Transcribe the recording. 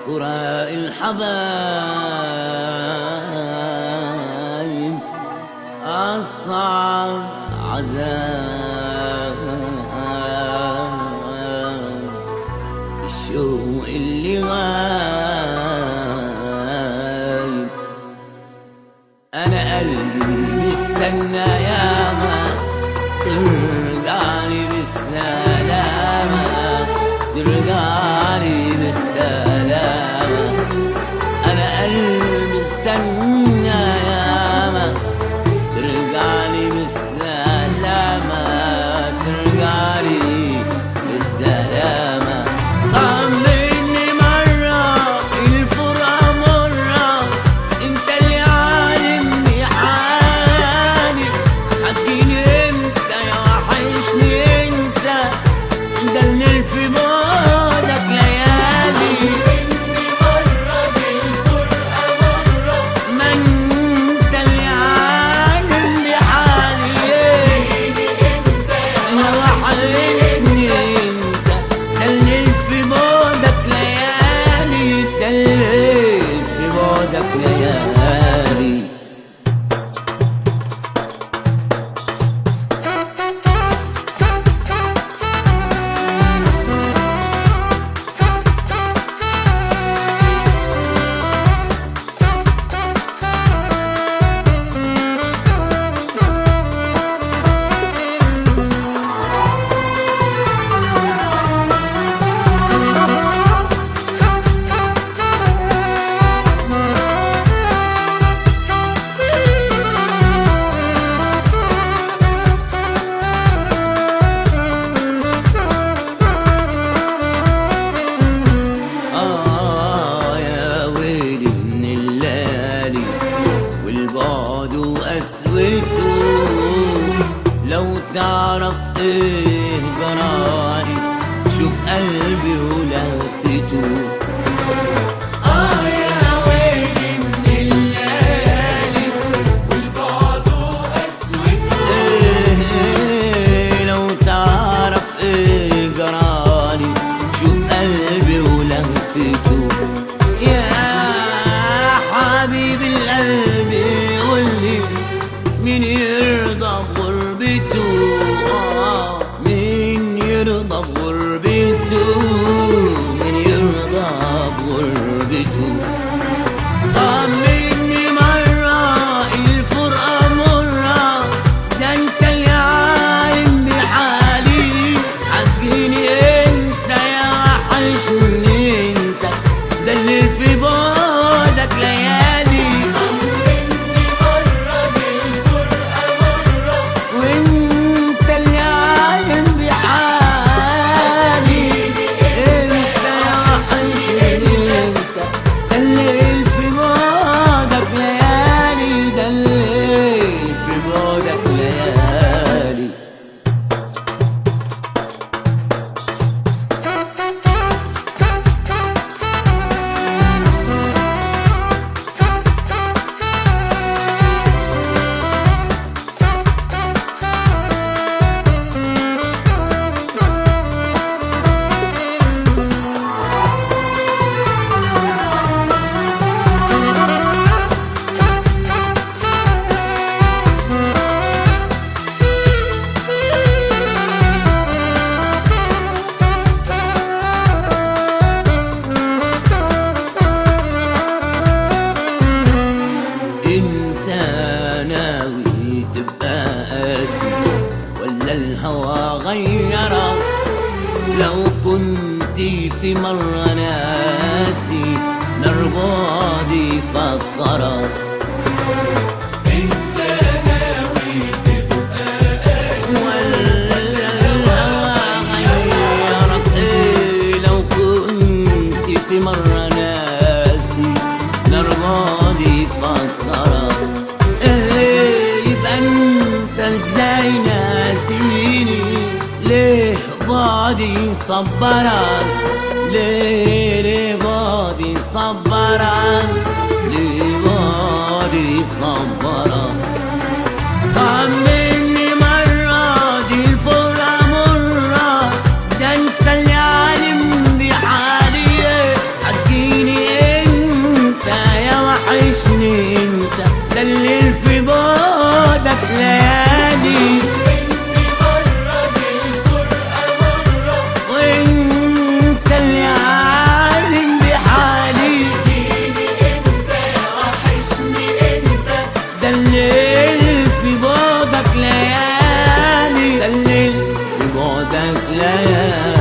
فراق الحبايب أصعب عذاب، الشوق اللي غايب. أنا قلبي استنى ياما ترجعلي بالسلامة، ترجعلي بالسلامة. أنا قلبي استنى ياما ترجعلي بالسلامة، ترجعلي بالسلامة. طمني مرة الفرقة مرة، انت اللي عالم بحالي، هتجيني امتى يا وحشني انت، ده اللي في بعدك ليالي. طمني مرة الفرقة مرة، ما انت اللي عالم بحالي، هتجيني امتى يا وحشني انت، ده اللي في بعدك ليالي، ده اللي في بعدك ليالي. يا ويلي من الليالي والبعد وقسوته، لو تعرف ايه جرالي شوف قلبي ولهفته. يا ويلي من الليالي والبعد وقسوته، لو تعرف ايه جرالي شوف قلبي ولهفته. يا حبيب القلب قولي مين يرضى بغربته، مين يرضى بغربته، مين يرضى بغربته. طمني مرة الفرقة مرة، ده انت اللي عالم بحالي، هتجيني انت يا وحشني انت، ده اللي في بعدك ليالي. طمني مرة بالفرقة مرة، وانت اللي عالم بحالي، انت يا وحشني انت، ده اللي في بعدك ليالي، ده اللي في بعدك ليالي. انت ناوي تبقى قاسي ولا الهوى غيرك، لو كنت في مرة ناسي نار بعدي فكرك. انت ناوي تبقى قاسي ولا الهوى غيرك، لو كنت في مرة ناسي نار بعدي فكرك. يبقى انت ازاي ناسيني، ليه بعدي صبرك، ليه بعدي صبرك، ليه بعدي صبرك. طمني مرة دي الفرقة مرة، بعدك ليالي